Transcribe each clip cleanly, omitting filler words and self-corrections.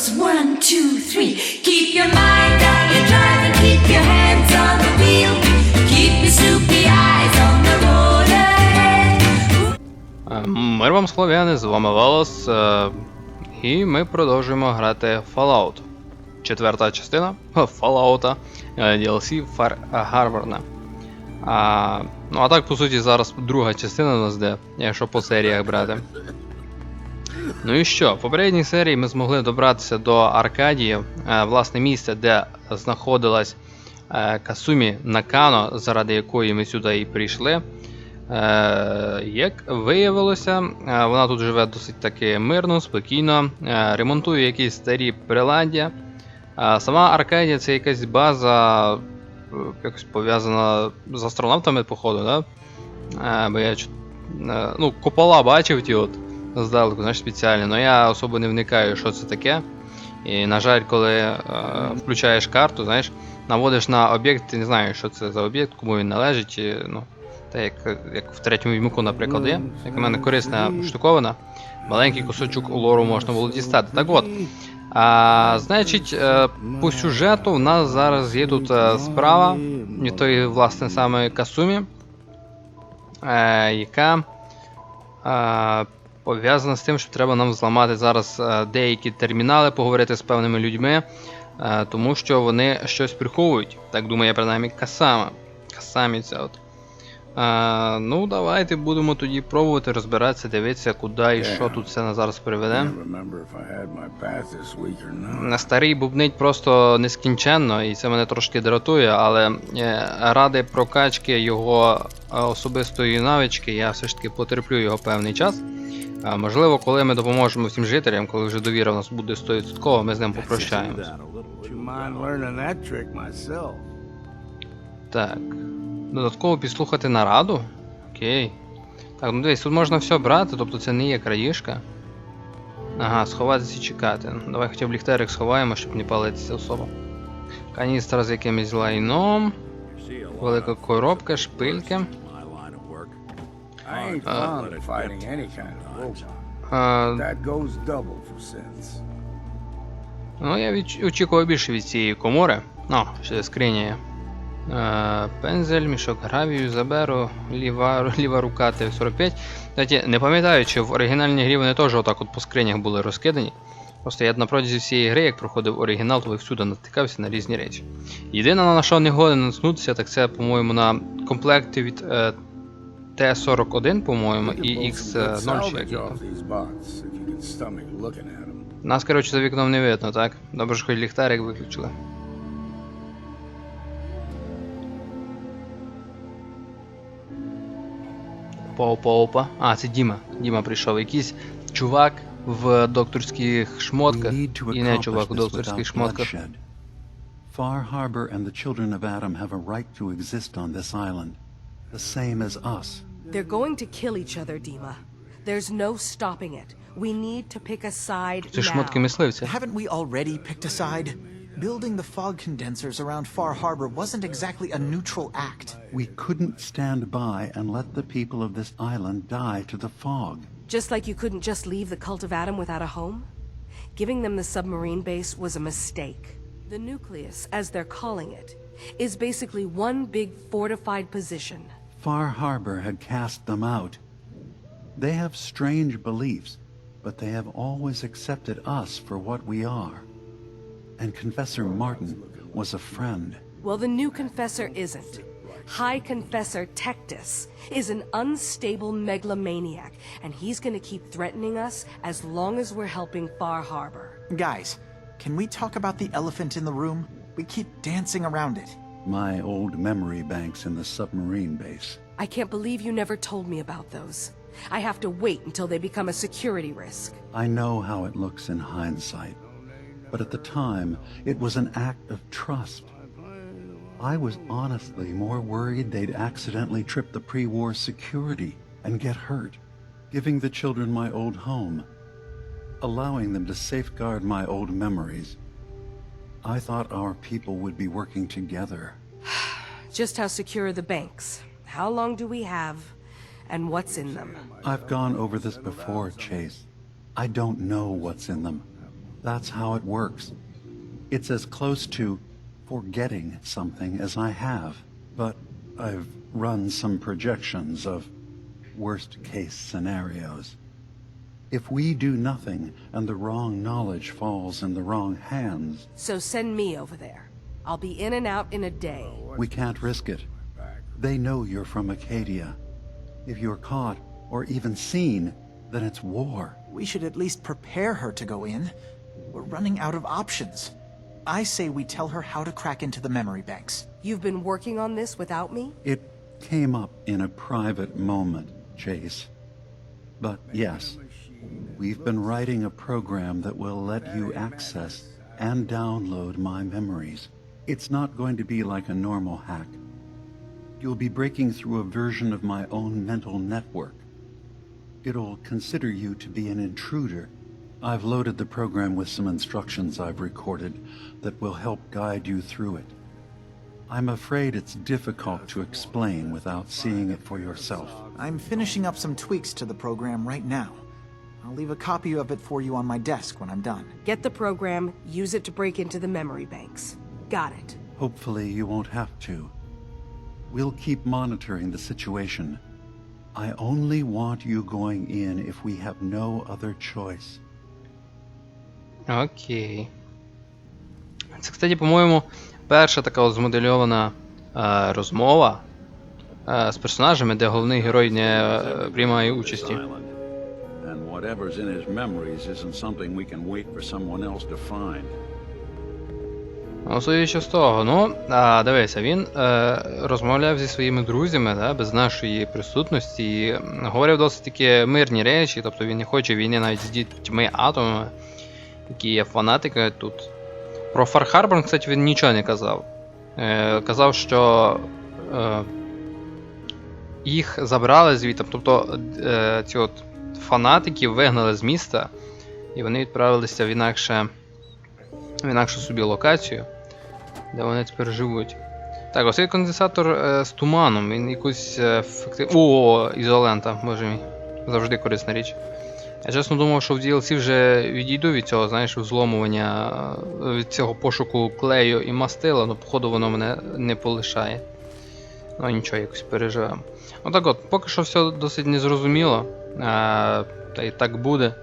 goes 1, 2, 3. Keep your mind on your drive and keep your hands on the wheel. Keep your sleepy eyes on the road ahead. Мир вам, слов'яни, з вами Велес, і ми продовжуємо грати Fallout. Четверта частина Fallout, DLC Far Harbor. Ну а так, по суті, зараз друга частина у нас де, якщо по серіях брати. Ну і що, в попередній серії ми змогли добратися до Аркадії, власне місце, де знаходилась Касумі Накано, заради якої ми сюди і прийшли. Як виявилося, вона тут живе досить таки мирно, спокійно, ремонтує якісь старі приладдя. Сама Аркадія — це якась база, якось пов'язана з астронавтами, походу, да? Бо я купола бачив ті от здалеку, знаєш, спеціально, але я особо не вникаю, що це таке. І, на жаль, коли включаєш карту, знаєш, наводиш на об'єкт, ти не знаєш, що це за об'єкт, кому він належить, і, так як в третьому Відьмаку, наприклад, є. Як у мене корисна штуковина, маленький кусочок лору можна було дістати. Так от, значить, по сюжету в нас зараз є тут справа від тої, власне, саме Касумі, яка пов'язана з тим, що треба нам зламати зараз деякі термінали, поговорити з певними людьми, тому що вони щось приховують. Так думає, принаймні, Касамі ця от. Ну, давайте будемо тоді пробувати розбиратися, дивитися, куди і що тут все на зараз приведе. На старий бубнить просто нескінченно, і це мене трошки дратує, але ради прокачки його особистої навички я все ж таки потерплю його певний час. Можливо, коли ми допоможемо всім жителям, коли вже довіра у нас буде 100%, ми з ним попрощаємось. Так. Додатково підслухати нараду? Окей. Так, ну дивись, тут можна все брати, тобто це не є крадіжка. Ага, сховатися і чекати. Давай хоча б ліхтарик сховаємо, щоб не палитися особо. Каністра з якимось лайном. Велика коробка, шпильки. Ну, я очікував більше від цієї комори. О, ще скриня є. Пензель, мішок гравію, заберу, ліва рука Т-45. Кстати, не пам'ятаю, чи в оригінальній грі вони теж отак от по скринях були розкидані. Просто я на протязі всієї гри, як проходив оригінал, то всюди натикався на різні речі. Єдине, на що не годен наткнутися, так це, по-моєму, на комплекти від Т-41, по-моєму, і Х-0. Нас, коротше, за вікном не видно, так? Добре, що хоч ліхтарик виключили. Опа. А, це Діма. Діма прийшов. Якийсь чувак в докторських шмотках. І не чувак в докторських шмотках. Far Harbor and the children of Adam have a right to exist on this island, the same as us. They're going to kill each other, Dima. There's no stopping it. We need to pick a side Це шмотки мисливця. Haven't we already picked a side? Building the fog condensers around Far Harbor wasn't exactly a neutral act. We couldn't stand by and let the people of this island die to the fog. Just like you couldn't just leave the cult of Adam without a home? Giving them the submarine base was a mistake. The nucleus, as they're calling it, is basically one big fortified position. Far Harbor had cast them out. They have strange beliefs, but they have always accepted us for what we are. And Confessor Martin was a friend. Well, the new Confessor isn't. High Confessor Tectus is an unstable megalomaniac, and he's gonna keep threatening us as long as we're helping Far Harbor. Guys, can we talk about the elephant in the room? We keep dancing around it. My old memory banks in the submarine base. I can't believe you never told me about those. I have to wait until they become a security risk. I know how it looks in hindsight. But at the time, it was an act of trust. I was honestly more worried they'd accidentally trip the pre-war security and get hurt, giving the children my old home, allowing them to safeguard my old memories. I thought our people would be working together. Just how secure are the banks? How long do we have? And what's in them? I've gone over this before, Chase. I don't know what's in them. That's how it works. It's as close to forgetting something as I have, but I've run some projections of worst-case scenarios. If we do nothing and the wrong knowledge falls in the wrong hands, So send me over there. I'll be in and out in a day. we can't risk it. They know you're from Acadia. If you're caught or even seen, then it's war. We should at least prepare her to go in. We're running out of options. I say we tell her how to crack into the memory banks. You've been working on this without me? It came up in a private moment, Chase. But yes, we've been writing a program that will let you access and download my memories. It's not going to be like a normal hack. You'll be breaking through a version of my own mental network. It'll consider you to be an intruder. I've loaded the program with some instructions I've recorded that will help guide you through it. I'm afraid it's difficult to explain without seeing it for yourself. I'm finishing up some tweaks to the program right now. I'll leave a copy of it for you on my desk when I'm done. Get the program, use it to break into the memory banks. Got it. Hopefully you won't have to. We'll keep monitoring the situation. I only want you going in if we have no other choice. Окей. Це, кстати, по-моєму, перша така от змодельована розмова з персонажами, де головний герой не приймає участі. And whatever's in his memories isn't something we can wait for someone else to find. Ну, судячи з того, дивися, він розмовляв зі своїми друзями, да, без нашої присутності, і говорив досить такі мирні речі, тобто він не хоче війни навіть з дітьми атомами, які є фанатиками тут. Про Фар-Харбор, кстати, він нічого не казав. Казав, що їх забрали звідти, тобто ці от фанатики вигнали з міста, і вони відправилися в інакшу собі локацію, де вони тепер живуть. Так, ось цей конденсатор з туманом, він якусь О, ізолента, боже мій. Завжди корисна річ. Я чесно думав, що в DLC вже відійду від цього, знаєш, взломування, від цього пошуку клею і мастила, але походу воно мене не полишає. Ну нічого, якось переживемо. Отак от, поки що все досить незрозуміло, та й так буде.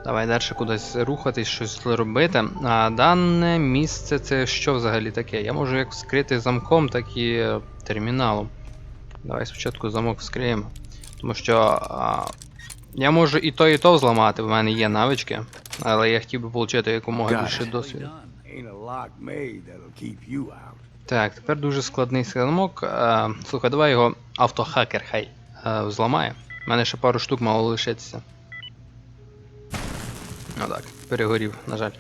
Давай далі кудись рухатись, щось робити. А дане місце це що взагалі таке? Я можу як вскрити замком, так і терміналом. Давай спочатку замок вскриємо. Тому що я можу і то взламати, в мене є навички, але я хотів би отримати якомога більше досвіду. Так, тепер дуже складний замок. Слухай, давай його автохакер хай взламає. У мене ще пару штук мало лишитися. Ну так, перегорів, на жаль.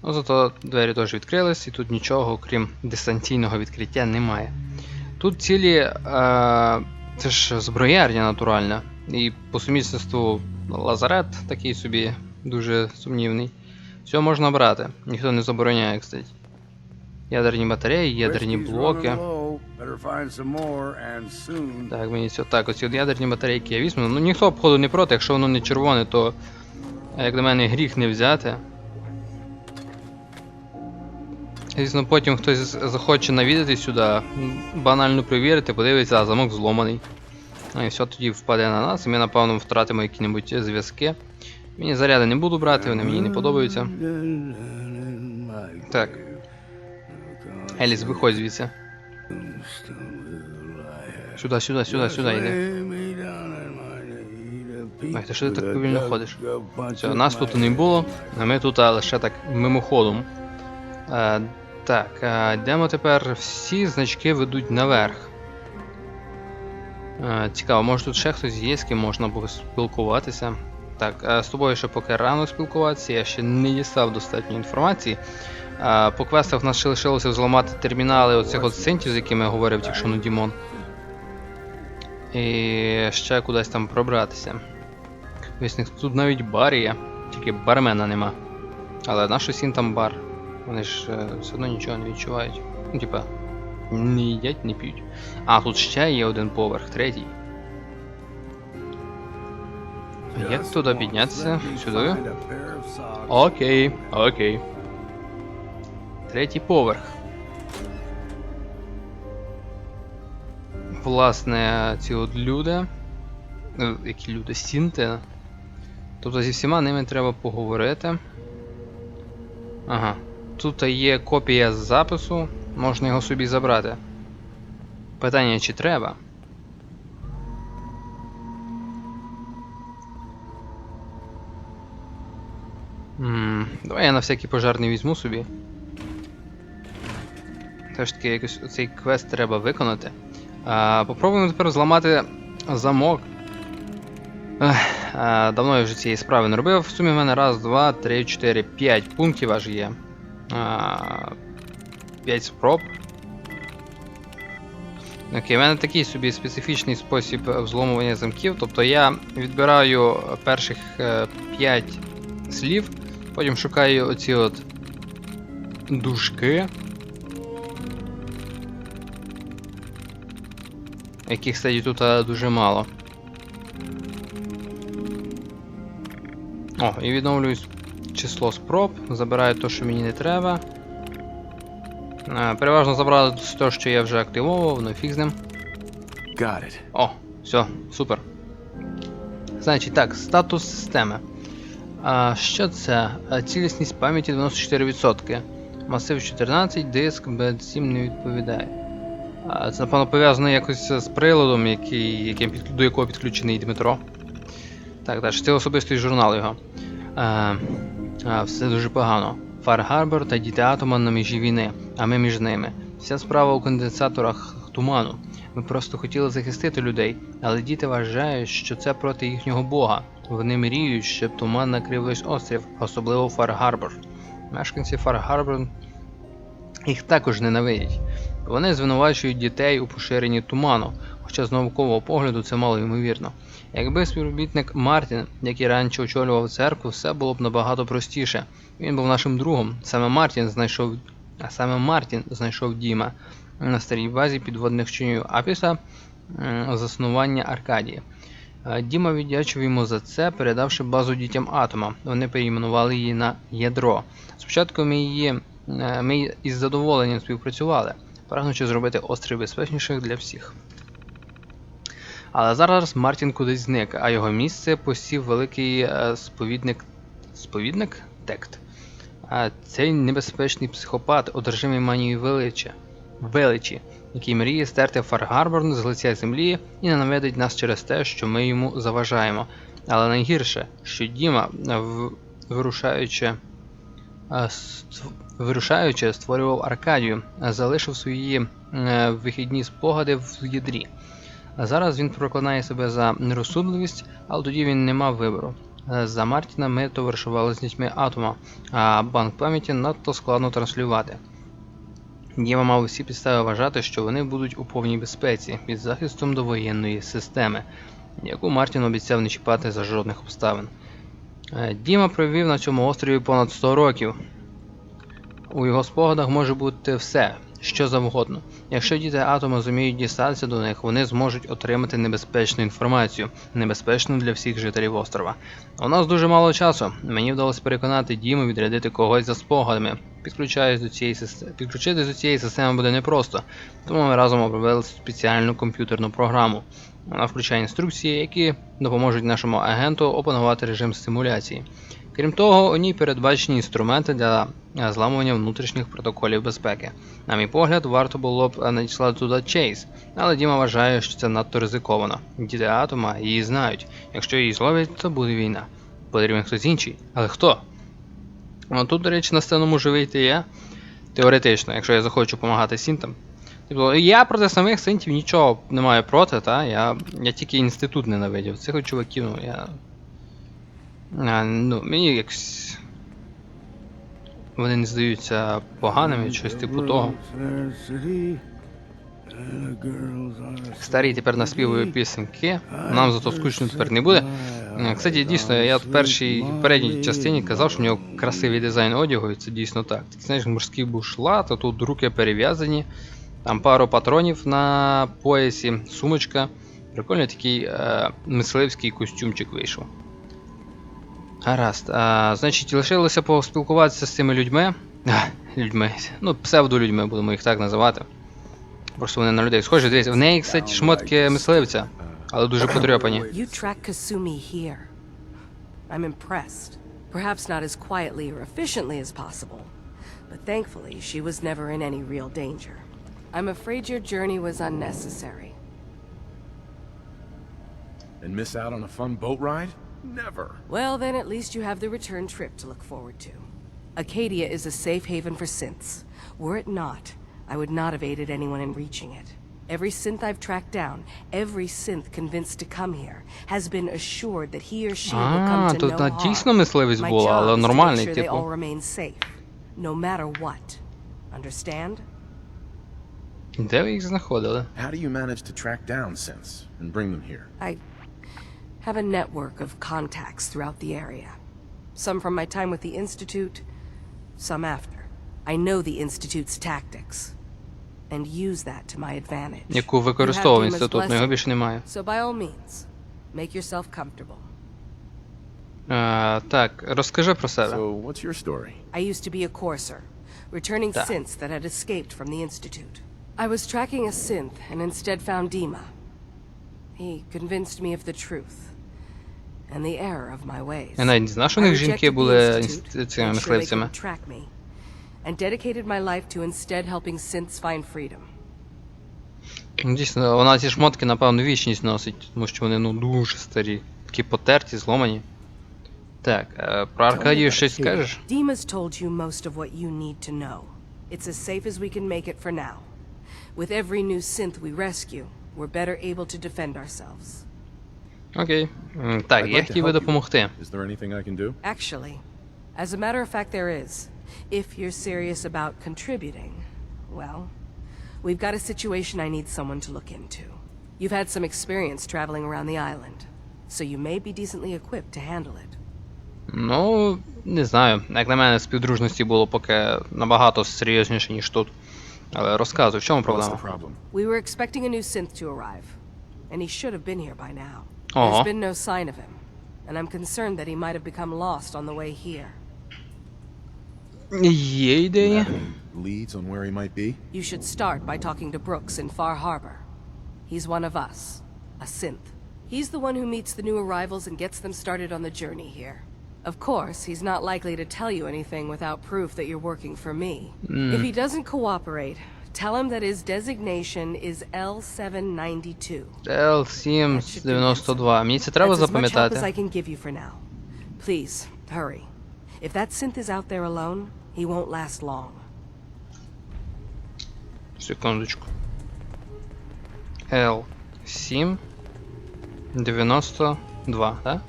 Ну зато двері теж відкрились, і тут нічого, крім дистанційного відкриття, немає. Тут цілі, це ж зброярня натуральна, і по сумісництву лазарет такий собі, дуже сумнівний. Все можна брати, ніхто не забороняє, кстати. Ядерні батареї, ядерні блоки. Так, мені все так, ось ядерні батарейки я візьму. Ну ніхто обходу не проти, якщо воно не червоне, то, як на мене, гріх не взяти. Звісно, потім хтось захоче навідати сюди, банально перевірити, подивитися, а замок зломаний. Ну і все тоді впаде на нас, і ми, напевно, втратимо які-небудь зв'язки. Мені заряди не буду брати, вони мені не подобаються. Так. Еліс, виходь звідси. Сюди йди. Ой, ти що ти так повільно ходиш? Все, нас тут не було, а ми тут лише так мимоходом. Так, йдемо тепер, всі значки ведуть наверх. Цікаво, може тут ще хтось є, з ким можна було спілкуватися. Так, з тобою ще поки рано спілкуватися, я ще не дістав достатньо інформації. По квестах в нас ще лишилося взламати термінали оцих от синтів, з якими говорив тільки що Дімон. І ще кудись там пробратися. Вісник, тут навіть бар є, тільки бармена нема. Але наш усім там бар. Вони ж все одно нічого не відчувають. Ну, типа, не їдять, не п'ють. А, тут ще є один поверх, третій. Як туди піднятися? Сюди? Окей, окей. 3-й поверх. Власне, ці от люди. Які люди? Сінти. Тобто зі всіма ними треба поговорити. Ага. Тут є копія з запису. Можна його собі забрати. Питання, чи треба? Давай я на всякий пожарний візьму собі. Все ж таки, якось цей квест треба виконати. Попробуємо тепер зламати замок. Давно я вже цієї справи не робив. В сумі в мене 1, 2, 3, 4, 5 пунктів аж є. 5 спроб. Окей, в мене такий собі специфічний спосіб взломування замків. Тобто я відбираю перших 5 слів, потім шукаю оці от дужки, яких, кстати, тут дуже мало. О, і відновлюю число спроб, забираю те, що мені не треба. Переважно забрали те, що я вже активував, ну фіг з ним. О, все, супер. Значить так, статус системи. Що це? Цілісність пам'яті 94%. Масив 14, диск B7 не відповідає. Це, напевно, пов'язано якось з приладом, до якого підключений Дмитро. Так, далі, це особистий журнал його. Все дуже погано. Фар-Гарбор та діти атома на межі війни, а ми між ними. Вся справа у конденсаторах туману. Ми просто хотіли захистити людей, але діти вважають, що це проти їхнього бога. Вони мріють, щоб туман накрив весь острів, особливо Фар-Гарбор. Мешканці Фар-Гарбор їх також ненавидять. Вони звинувачують дітей у поширенні туману, хоча з наукового погляду це мало ймовірно. Якби співробітник Мартін, який раніше очолював церкву, все було б набагато простіше. Він був нашим другом. Саме Мартін знайшов Діма на старій базі підводних човнів, а після заснування Аркадії. Діма віддячив йому за це, передавши базу дітям атома. Вони перейменували її на Ядро. Спочатку ми із задоволенням співпрацювали, прагнучи зробити острів безпечніших для всіх. Але зараз Мартін кудись зник, а його місце посів великий сповідник Тект. Цей небезпечний психопат, одержимий манією величі, який мріє стерти Фар-Гарбор з лиця землі і ненавидить нас через те, що ми йому заважаємо. Але найгірше, що Діма, вирушаючи, створював Аркадію, залишив свої вихідні спогади в ядрі. А зараз він проклинає себе за нерозсудливість, але тоді він не мав вибору. За Мартіна ми товаришували з дітьми атома, а банк пам'яті надто складно транслювати. Діма мав усі підстави вважати, що вони будуть у повній безпеці, під захистом довоєнної системи, яку Мартін обіцяв не чіпати за жодних обставин. Діма провів на цьому острові понад 100 років. У його спогадах може бути все, що завгодно. Якщо діти атома зуміють дістатися до них, вони зможуть отримати небезпечну інформацію, небезпечну для всіх жителів острова. У нас дуже мало часу. Мені вдалося переконати Діму відрядити когось за спогадами. Підключитись до цієї системи буде непросто, тому ми разом обробили спеціальну комп'ютерну програму. Вона включає інструкції, які допоможуть нашому агенту опанувати режим симуляції. Крім того, у ній передбачені інструменти для зламування внутрішніх протоколів безпеки. На мій погляд, варто було б надіслати туди Чейз, але Діма вважає, що це надто ризиковано. Діти атома її знають. Якщо її зловлять, то буде війна. Потрібен хтось інший. Але хто? Тут, до речі, на сцену може вийти я. Теоретично, якщо я захочу допомагати синтам. Тобто, я проти самих синтів нічого не маю проти, та? Я тільки інститут ненавидів. Цих чуваків, мені якось... Вони не здаються поганими, щось типу того. Старий тепер наспівує пісеньки, нам зато скучно тепер не буде. Кстати, дійсно, я в передній частині казав, що в нього красивий дизайн одягу, і це дійсно так. Такий, знаєш, морський бушлат, а тут руки перев'язані, там пару патронів на поясі, сумочка. Прикольний такий мисливський костюмчик вийшов. Гаразд. Значить, лишилося поспілкуватися з цими людьми. Ну, псевдолюдьми, будемо їх так називати. Просто вони на людей схожі. Дивіться, в неї, кстати, шмотки мисливця, але дуже потрьопані. You tracked Kasumi here. I'm impressed. Perhaps not as quietly or efficiently as possible, but thankfully she was never in any real danger. I'm afraid your journey was unnecessary. And miss out on a fun boat ride? Never. Well, then at least you have the return trip to look forward to. Acadia is a safe haven for synths. Were it not, I would not have aided anyone in reaching it. Every synth I've tracked down, every synth convinced to come here, has been assured that he or she will come to no harm. Дійсно мисливець My була, але job is to make нормальний, sure they all типу. remain safe, no matter what. Understand? Де ви їх знаходили? How do you manage to track down synths and bring them here? I have a network of contacts throughout the area. Some from my time with the Institute, some after. I know the Institute's tactics, and use that to my advantage. Яку You have використовував Dima's інститут, його blessing, більше немає. so by all means, make yourself comfortable. Так, розкажи про себе. So, what's your story? I used to be a courser, returning Da. synths that had escaped from the Institute. I was tracking a synth and instead found Dima. He convinced me of the truth and the error of my ways. Я навіть не знав, що у I них жінки rejected the були Institute, цими made sure they мисливцями. couldn't track me, and dedicated my life to instead helping synths find freedom. Ну, дійсно, вона ці шмотки, напевно, вічність носить, тому що вони, ну, дуже старі. Такі потерті, зломані. Так, про Аркадію щось скажеш? Dima's told you most of what you need to know. It's as safe as we can make it for now. With every new synth we rescue, we're better able to defend ourselves. Окей. Так, я хотів би допомогти. Is there anything I can do? Actually, as a matter of fact there is. If you're serious about contributing, well, we've got a situation I need someone to look into. You've had some experience traveling around the island, so you may be decently equipped to handle it. Ну, не знаю. Як на мене, співдружності було поки набагато серйозніше, ніж тут. Але розказуй, в чому What's проблема? the problem? We were expecting a new synth to arrive, and he should have been here by now. Aw. There's been no sign of him, and I'm concerned that he might have become lost on the way here. Є ідеї? Any leads on where he might be? You should start by talking to Brooks in Far Harbor. He's one of us, a synth. He's the one who meets the new arrivals and gets them started on the journey here. Of course, he's not likely to tell you anything without proof that you're working for me. If he doesn't cooperate, tell him that his designation is L792. L792. Мені це треба That's as much help as запам'ятати. I can give you for now. Please, hurry. If that synth is out there alone, he won't last long. Секундочку. L792, так?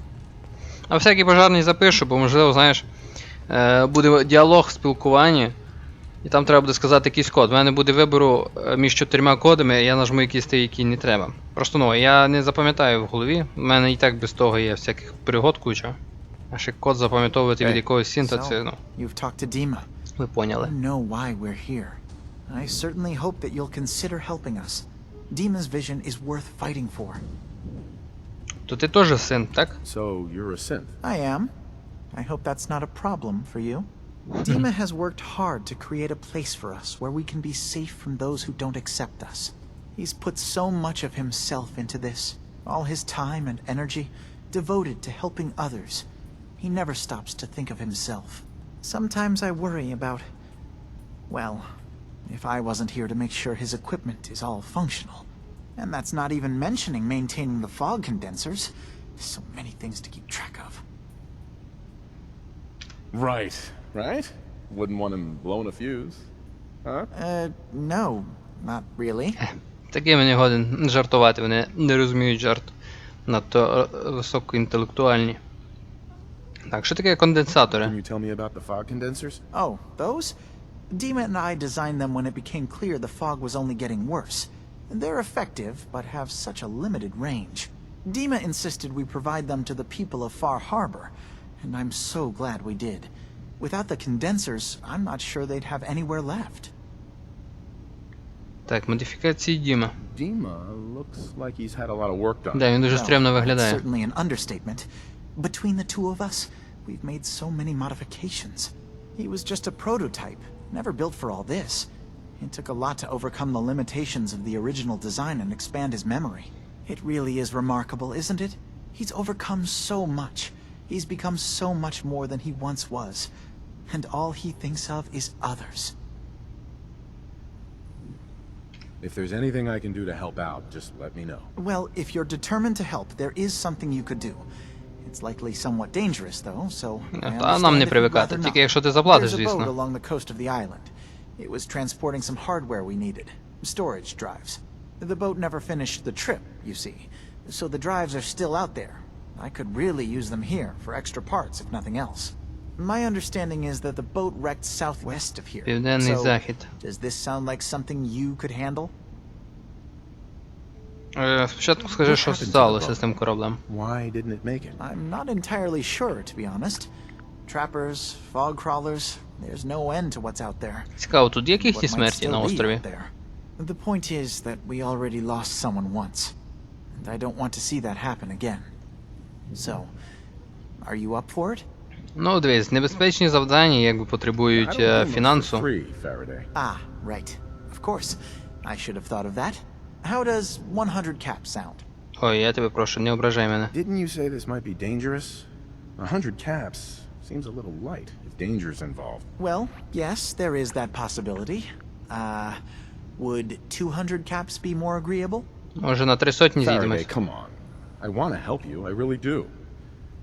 А всякий пожарний запишу, бо можливо, знаєш, буде діалог в спілкуванні, і там треба буде сказати якийсь код. У мене буде вибору між 4 кодами, і я нажму якийсь той, який не треба. Просто, ну, я не запам'ятаю в голові, у мене і так без того є всяких пригод куча. А ще код запам'ятовувати від якогось синта, це, ну, You've talked to Dima. ви поняли. You know why we're here. I certainly hope that you'll consider helping us. Dima's vision is worth fighting for. То ти теж син, так? So, you're a synth. I am. I hope that's not a problem for you. Dima has worked hard to create a place for us where we can be safe from those who don't accept us. He's put so much of himself into this, all his time and energy devoted to helping others. He never stops to think of himself. Sometimes I worry about, well, if I wasn't here to make sure his equipment is all functional. And that's not even mentioning maintaining the fog condensers. So many things to keep track of. Right. Right? Wouldn't want him blowing a fuse. Huh? No, not really. Такими не годен жартувати, вони не розуміють жарт. Надто високоінтелектуальні. Так, що таке конденсатори? Can you tell me about the fog condensers? Oh, those? Dima and I designed them when it became clear the fog was only getting worse. They're effective, but have such a limited range. Dima insisted we provide them to the people of Far Harbor, and I'm so glad we did. Without the condensers, I'm not sure they'd have anywhere left. Так, модифікації Діма. Dima looks like he's had a lot of work done. Да, він дуже Well, стрімно that's виглядає. certainly an understatement. Between the two of us, We've made so many modifications. He was just a prototype, never built for all this. It took a lot to overcome the limitations of the original design and expand his memory. It really is remarkable, isn't it? He's overcome so much. He's become so much more than he once was. And all he thinks of is others. If there's anything I can do to help out, just let me know. Well, if you're determined to help, there is something you could do. It's likely somewhat dangerous, though, so I Та нам understand не if you'd привикати, rather тільки not. якщо ти заплатиш, There's a boat звісно. along the coast of the island. It was transporting some hardware we needed. Storage drives. The boat never finished the trip, you see. So the drives are still out there. I could really use them here for extra parts, if nothing else. My understanding is that the boat wrecked southwest of here. Південний So, захід. does this sound like something you could handle? Спочатку скажи, що сталося з тим кораблем. Why didn't it make it? I'm not entirely sure, to be honest. Trappers, fog crawlers, there's no end to what's out there. Цікаво, тут є What якісь might смерті на still be острові? out there. The point is that we already lost someone once, and I don't want to see that happen again. So, are you up for it? Ну, дивись, небезпечні завдання, якби I потребують don't do them for фінансу. free, Faraday. Ah, right. Of course. I should have thought of that. How does 100 caps sound? Ой, я тебе прошу, не ображай мене. Didn't you say this might be dangerous? 100 caps seems a little light if danger's involved. Well, yes, there is that possibility. Would 200 caps be more agreeable? Може на 300 Faraday, зійдемось? come on. I want to help you, I really do.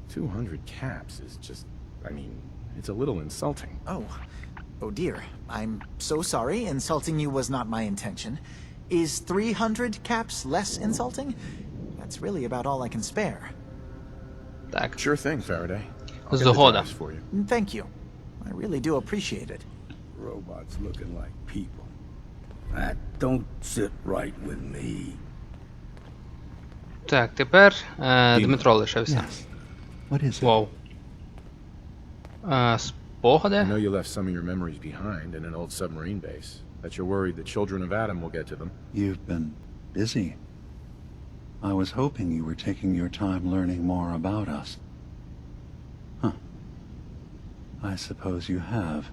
200 caps is just, I mean, it's a little insulting. Oh dear. I'm so sorry. Insulting you was not my intention. Is 300 caps less insulting? That's really about all I can spare. Так. Sure thing, Faraday. I'll get the Згода. drives for you. Thank you. I really do appreciate it. Robots looking like people. That don't sit right with me. Так, тепер Дмитро лишився. Yes. What is it? Вау. I Спогади? know you left some of your memories behind in an old submarine base. That you're worried the children of Adam will get to them. You've been busy. I was hoping you were taking your time learning more about us. Huh. I suppose you have.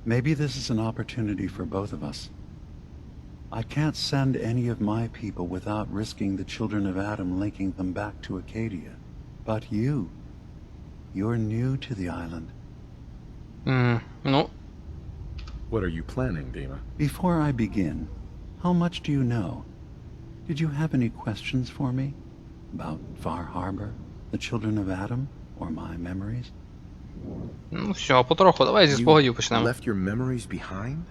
Maybe this is an opportunity for both of us. I can't send any of my people without risking the children of Adam linking them back to Acadia. But you're new to the island. Ну, What are you planning, Dima? Before I begin, how much do you know? Did you have any questions for me? About Far Harbor, the children of Adam, or my memories? ну все, потроху, давай зі спогадів You почнемо. left your memories behind?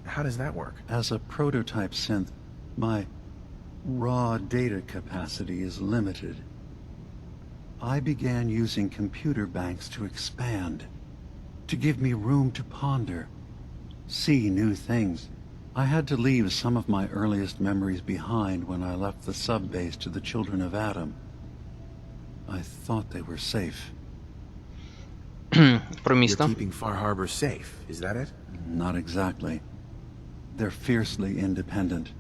How does that work? As a prototype synth, my raw data capacity is limited. I began using computer banks to expand, to give me room to ponder, see new things. I had to leave some of my earliest memories behind when I left the sub-base to the children of Adam. I thought they were safe. Про You're місто. keeping Far Harbor safe, is that it? Not exactly. They're fiercely independent.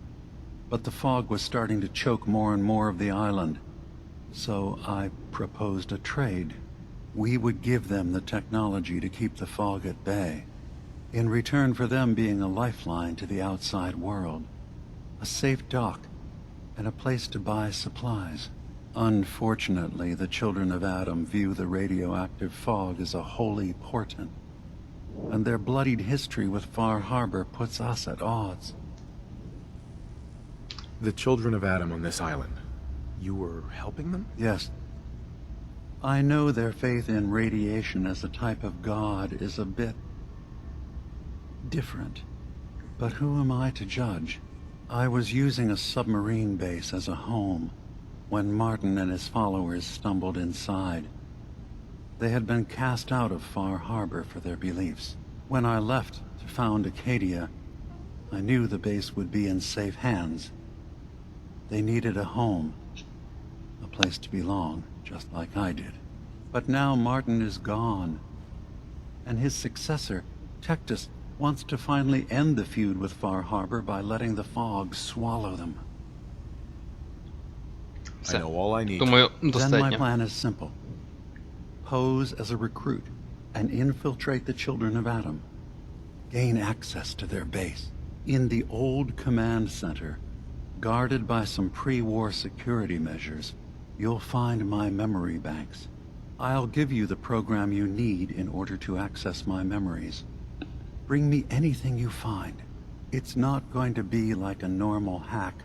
But the fog was starting to choke more and more of the island. So I proposed a trade. We would give them the technology to keep the fog at bay, in return for them being a lifeline to the outside world, a safe dock, and a place to buy supplies. Unfortunately, the children of Adam view the radioactive fog as a holy portent, and their bloodied history with Far Harbor puts us at odds. The children of Adam on this island. You were helping them? Yes. I know their faith in radiation as a type of god is a bit different. But who am I to judge? I was using a submarine base as a home when Martin and his followers stumbled inside. They had been cast out of Far Harbor for their beliefs. When I left to found Acadia, I knew the base would be in safe hands. They needed a home, a place to belong, just like I did. But now Martin is gone, and his successor, Tectus, wants to finally end the feud with Far Harbor by letting the fog swallow them. I know all I need. Думаю, Then my достатньо. plan is simple. Pose as a recruit, and infiltrate the children of Adam. Gain access to their base. In the old command center, guarded by some pre-war security measures, you'll find my memory banks. I'll give you the program you need in order to access my memories. Bring me anything you find. It's not going to be like a normal hack.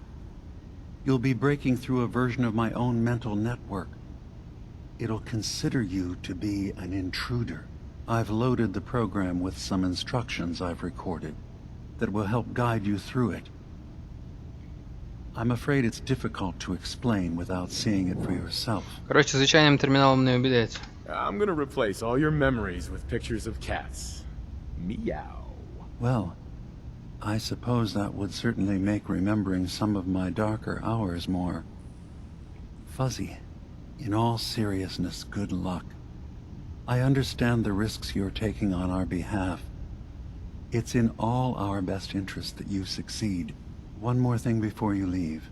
You'll be breaking through a version of my own mental network. It'll consider you to be an intruder. I've loaded the program with some instructions I've recorded that will help guide you through it. I'm afraid it's difficult to explain without seeing it for yourself. Коротше, звичайним терміналом не обійдеться. I'm gonna replace all your memories with pictures of cats. Meow. Well, I suppose that would certainly make remembering some of my darker hours more fuzzy. In all seriousness, good luck. I understand the risks you're taking on our behalf. It's in all our best interest that you succeed. One more thing before you leave.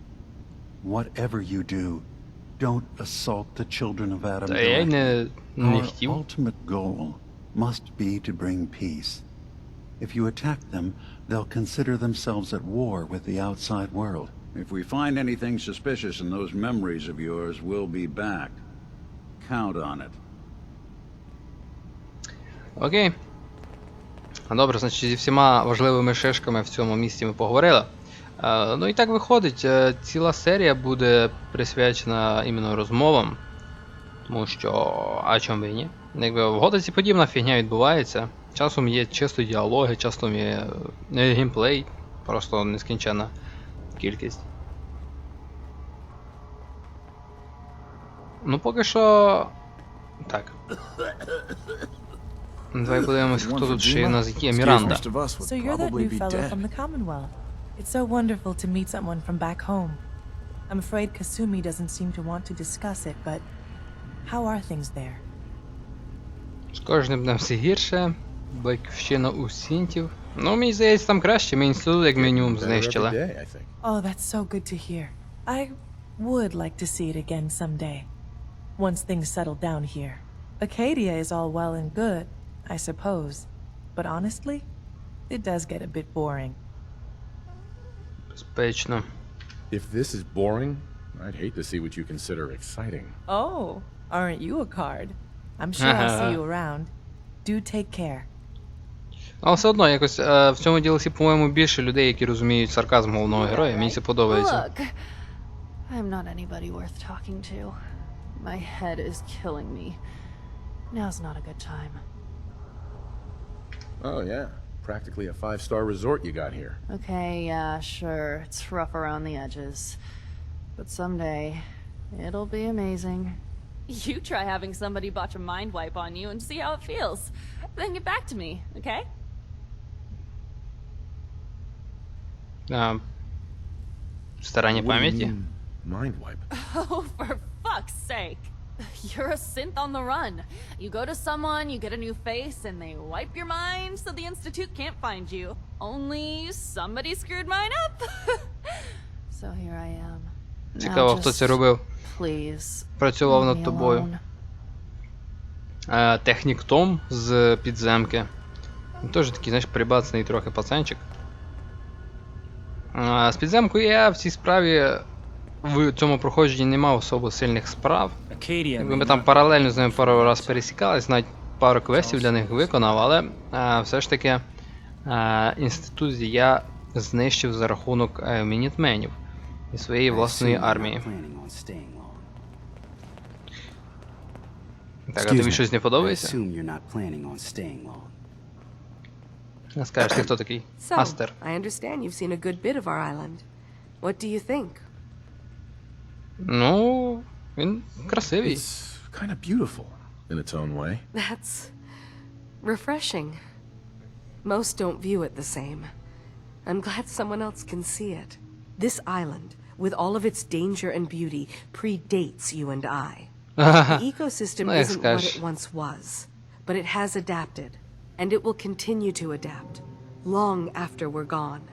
Whatever you do, don't assault the children of Adam Та я й directly. не Our хотів. ultimate goal must be to bring peace. If you attack them, they'll consider themselves at war with the outside world. If we find anything suspicious in those memories of yours, we'll be back. Count on it. Окей. Добре, значить, зі всіма важливими шишками в цьому місці ми поговорили. Ну і так виходить, ціла серія буде присвячена іменно розмовам. Тому що, а чому би і ні? Якби в Готиці подібна фігня відбувається. Часом є чисто діалоги, часом є геймплей, просто нескінченна кількість. Ну поки що... Так. Давай подивимось, хто тут ще у нас є. Міранда. So you're that new fellow from the Commonwealth. It's so wonderful to meet someone from back home. I'm afraid Kasumi doesn't seem to want to discuss it, but how are things there? З кожним днем все гірше. Батьківщина у сінтів. Ну, мені здається, там краще. Ми інститут як мінімум знищили. Oh, that's so good to hear. I would like to see it again someday. Once things settle down here. Acadia is all well and good, I suppose. But honestly, it does get a bit boring. Безпечно. If this is boring, I'd hate to see what you consider exciting. Oh, aren't you a card? I'm sure I'll see you around. Do take care. Але все одно, якось в цьому DLC, по-моєму, більше людей, які розуміють сарказм головного героя. Мені це подобається. Look, I'm not anybody worth talking to. My head is killing me. Now's not a good time. Oh yeah, practically a 5-star resort you got here. Okay, yeah, sure. It's rough around the edges. But someday, it'll be amazing. You try having somebody botch a mind wipe on you and see how it feels. Then get back to me, okay? Старання пам'яті. Mind wipe. Oh, for fuck's sake. You're a synth on the run. You go to someone, you get a new face, and they wipe your mind so the Institute can't find you. Only somebody screwed mine up. So here I am. Цікаво, хто це робив. Please. Працював над тобою. Технік Том з підземки. Він теж такий, знаєш, прибацаний трохи пацанчик. З підземкою я в цій справі в цьому проходженні не мав особо сильних справ. Якби ми там паралельно з ними пару раз пересікались, навіть пару квестів для них виконав, але все ж таки інститут я знищив за рахунок мінітменів і своєї власної армії. Так, а тобі щось не подобається? Скажеш, ти хто такий? Астер. I understand you've seen a good bit of our island. What do you think? Ну, він красивий. It's kind of beautiful in its own way. That's refreshing. Most don't view it the same. I'm glad someone else can see it. This island, with all of its danger and beauty, predates you and I. The ecosystem isn't what it once was, but it has adapted, and it will continue to adapt, long after we're gone.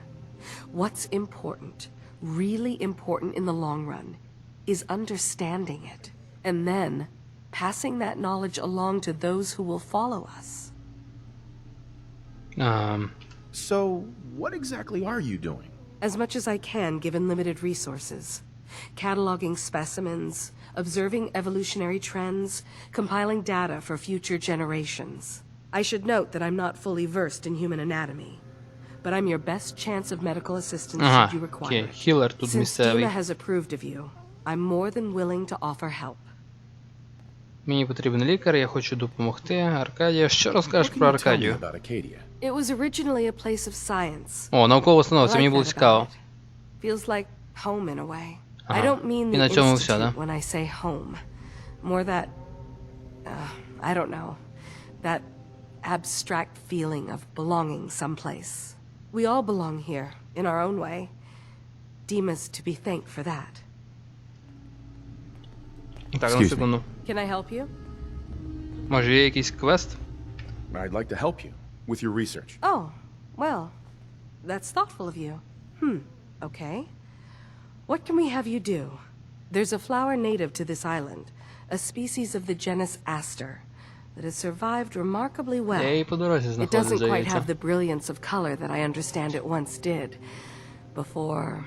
What's important, really important in the long run, is understanding it, and then passing that knowledge along to those who will follow us. So, what exactly are you doing? As much as I can, given limited resources. Cataloging specimens, observing evolutionary trends, compiling data for future generations. I should note that I'm not fully versed in human anatomy, but I'm your best chance of medical assistance should you require. Окей, хілер тут Since місцевий. Dima has approved of you, I'm more than willing to offer help. Мені потрібен лікар, я хочу допомогти. Аркадія, що розкажеш What про can you tell me Аркадію? about Acadia? It was originally a place of science. О, наукова установа, I це мені like було that цікаво. about it. Feels like home in a way. I Ага. don't mean І the на цьому все, institute да? when I say home. More that, I don't know, that abstract feeling of belonging someplace. We all belong here, in our own way. Dima's to be thanked for that. Так, на Excuse me. секунду. Can I help you? Може є якийсь квест? I'd like to help you with your research. Oh, well, that's thoughtful of you. Okay. What can we have you do? There's a flower native to this island, a species of the genus Aster, that has survived remarkably well. Я її по дорозі It знаходив, doesn't quite здається. have the brilliance of color that I understand it once did. Before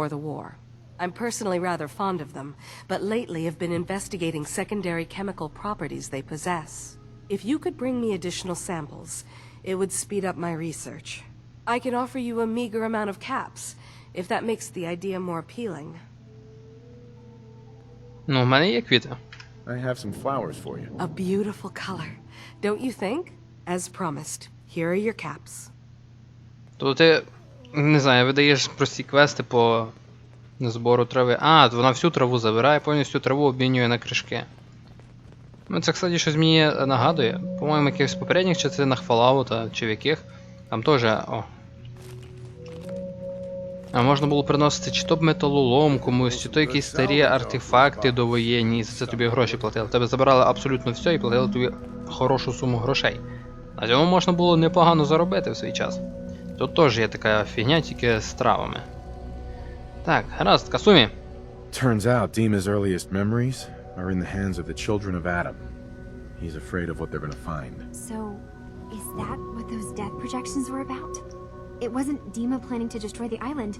the war. I'm personally rather fond of them, but lately have been investigating secondary chemical properties they possess. If you could bring me additional samples, it would speed up my research. I can offer you a meager amount of caps, if that makes the idea more appealing. Ну, в мене є квіти. I have some flowers for you. A beautiful color, don't you think? As promised, here are your caps. То ти, не знаю, видаєш прості квести по збору трави. А, вона всю траву забирає, повністю траву обмінює на кришки. Ну, це, кстати, щось мені нагадує. По-моєму, якихось попередніх частинах Fallout, чи в яких. Там теж, А можна було приносити чи то б металолом комусь, чи то якісь старі артефакти довоєнні, і за це тобі гроші платили. В тебе забирали абсолютно все і платили тобі хорошу суму грошей. На цьому можна було непогано заробити в свій час. Тут теж є така фігня, тільки з травами. Так, гаразд, Касумі. Turns out Dima's earliest memories are in the hands of the children of Adam. He's afraid of what they're gonna find. So, is that what those death projections were about? It wasn't Dima planning to destroy the island.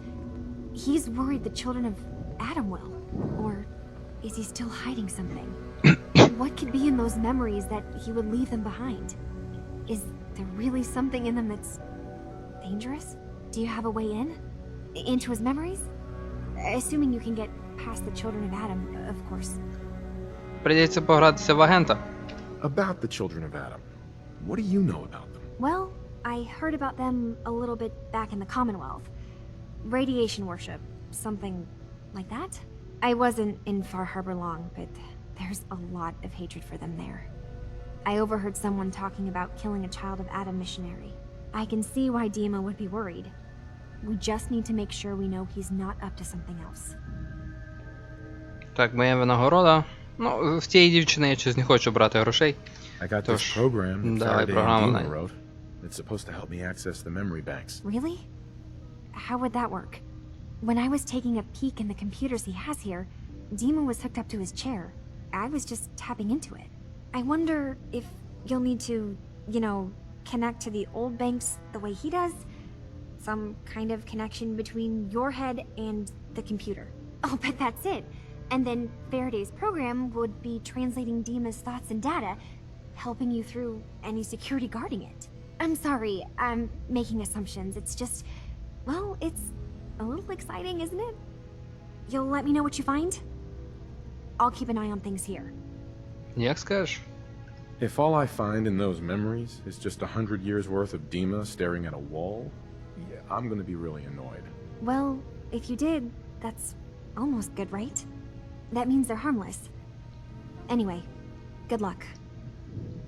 He's worried the children of Adam will. Or is he still hiding something? What could be in those memories that he would leave them behind? Is there really something in them that's dangerous? Do you have a way in? Into his memories? Assuming you can get past the children of Adam, of course. Придеться погратися в агента. About the children of Adam. What do you know about them? Well, I heard about them a little bit back in the Commonwealth. Radiation worship, something like that. I wasn't in Far Harbor long, but there's a lot of hatred for them there. I overheard someone talking about killing a child of Adam missionary. I can see why Dima would be worried. We just need to make sure we know he's not up to something else. Так, моя винагорода. Ну, в тієї дівчини я щось не хочу брати грошей. I got Тож, this program that давай Faraday and програму Dima на. wrote. It's supposed to help me access the memory banks. Really? How would that work? When I was taking a peek in the computers he has here, Dima was hooked up to his chair. I was just tapping into it. I wonder if you'll need to, connect to the old banks the way he does? Some kind of connection between your head and the computer. Oh, but that's it. And then Faraday's program would be translating Dima's thoughts and data, helping you through any security guarding it. I'm sorry, I'm making assumptions. It's just, well, it's a little exciting, isn't it? You'll let me know what you find? I'll keep an eye on things here. Як скажеш? If all I find in those memories is just 100 years worth of Dima staring at a wall, yeah, I'm gonna be really annoyed. Well, if you did, that's almost good, right? That means they're harmless. Anyway, good luck.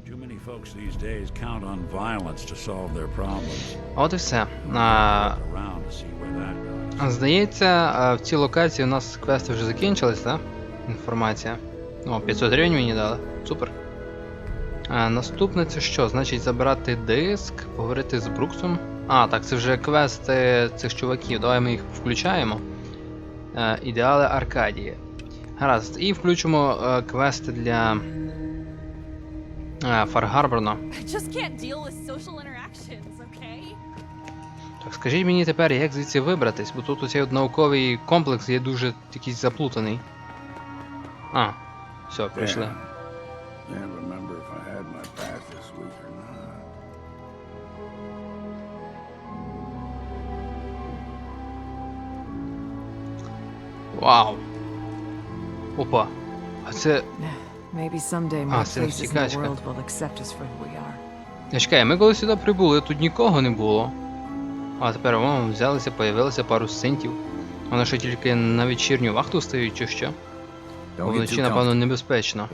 Too many folks these days count on violence to solve their problems. От і все. Around to see where that goes. Здається, в цій локації у нас квести вже закінчились, так? Інформація. О, 500 гривень мені дали. Супер. Наступне це що? Значить забирати диск, поговорити з Бруксом. А, так, це вже квести цих чуваків. Давай ми їх включаємо. Ідеали Аркадії. Гаразд. І включимо квести для Фаргарборна. I just can't deal with social interactions, okay? Так, скажіть мені тепер, як звідси вибратись, бо тут оцей науковий комплекс є дуже якийсь заплутаний. А, все, прийшли. Can't remember if I had my bath this week or not. Вау. Опа. А це... Maybe someday Ah, more це places in the втікачка. world will accept us for who we are. Я чекаю, ми коли сюди прибули, тут нікого не було. А тепер вон взялися, появилося пару синтів. Вони що тільки на вечірню вахту стають чи що? Бо вночі, напевно, небезпечно.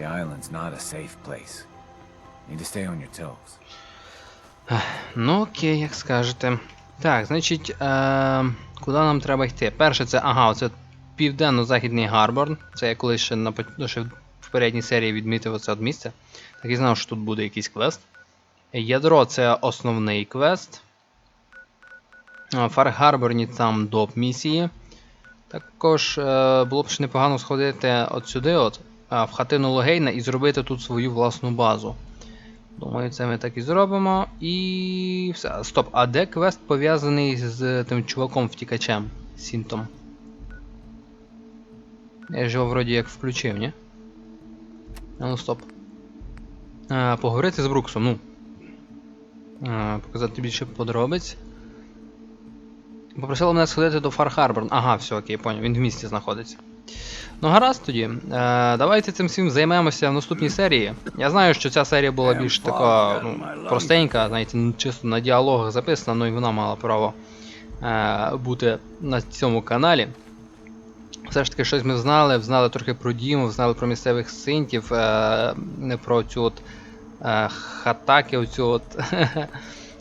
Ну окей, як скажете. Так, значить, куди нам треба йти? Перше це, ага, оце південно-західний Гарборн. Це я колись ще в передній серії відмітив оце от місце. Так і знав, що тут буде якийсь квест. Ядро це основний квест. В Фаргарборні там доп місії. Також було б ще непогано сходити от сюди, в хатину Логейна і зробити тут свою власну базу. Думаю, це ми так і зробимо. І все. Стоп, а де квест пов'язаний з тим чуваком-втікачем? Сінтом. Я ж його вроді як включив, ні? Ну стоп. Поговорити з Бруксом, ну. Показати більше подробиць. Попросили мене сходити до Фаргарборн. Ага, все, окей, поняв, він в місті знаходиться. Ну гаразд тоді. Давайте цим всім займемося в наступній серії. Я знаю, що ця серія була більш така, ну, простенька, знаєте, чисто на діалогах записана, ну і вона мала право бути на цьому каналі. Все ж таки щось ми знали трохи про Діму, знали про місцевих синтів, не про цю от хатаки, оцю от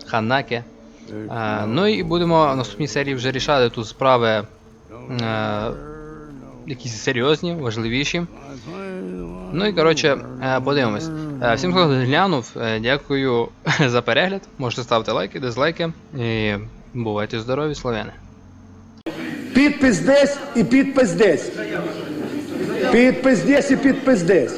ханаки. Ну і будемо в наступній серії вже рішати тут справи якісь серйозні, важливіші. Ну і коротше, подивимось. Всім, хто глянув, дякую за перегляд. Можете ставити лайки, дизлайки. І бувайте здорові, славяни. Підпис десь і підпис десь. Підпис десь і підпис десь.